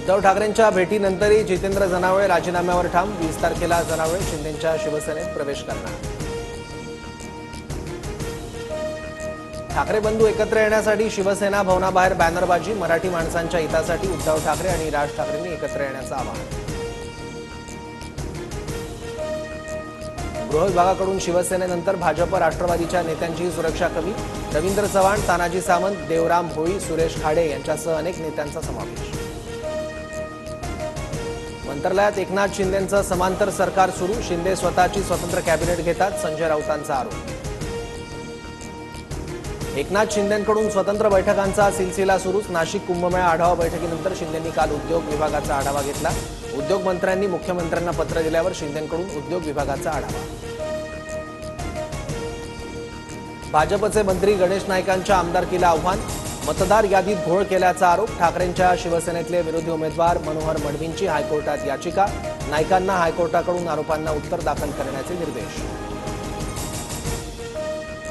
उद्धव ठाकरेंच्या भेटीनंतरही जितेंद्र जनावळे राजीनाम्यावर ठाम। 20 तारखेला जनावळे शिंदेंच्या शिवसेनेत प्रवेश करणार। ठाकरे बंधू एकत्र येण्यासाठी शिवसेना भवनाबाहेर बॅनरबाजी। मराठी माणसांच्या हितासाठी उद्धव ठाकरे आणि राज ठाकरेंनी एकत्र येण्याचं आवाहन। गृह विभागाकडून शिवसेनेनंतर भाजप राष्ट्रवादीच्या नेत्यांची सुरक्षा कमी। रवींद्र चव्हाण, तानाजी सावंत, देवराम होळी, सुरेश खाडे यांच्यासह अनेक नेत्यांचा समावेश। मंत्रालयात एकनाथ शिंदेंचं समांतर सरकार सुरू। शिंदे स्वतःची स्वतंत्र कॅबिनेट घेतात, संजय राऊतांचा आरोप। एकनाथ शिंदेंकडून स्वतंत्र बैठकांचा सिलसिला सुरूच। नाशिक कुंभमेळा आढावा बैठकीनंतर शिंदेंनी काल उद्योग विभागाचा आढावा घेतला। उद्योग मंत्र्यांनी मुख्यमंत्र्यांना पत्र दिल्यावर शिंदेंकडून उद्योग विभागाचा आढावा। भाजपचे मंत्री गणेश नाईकांच्या आमदारकीला आव्हान। मतदार यादीत घोळ केल्याचा आरोप। ठाकरेंच्या शिवसेनेतले विरोधी उमेदवार मनोहर मडवींची हायकोर्टात याचिका। नाईकांना हायकोर्टाकडून आरोपांना उत्तर दाखल करण्याचे निर्देश।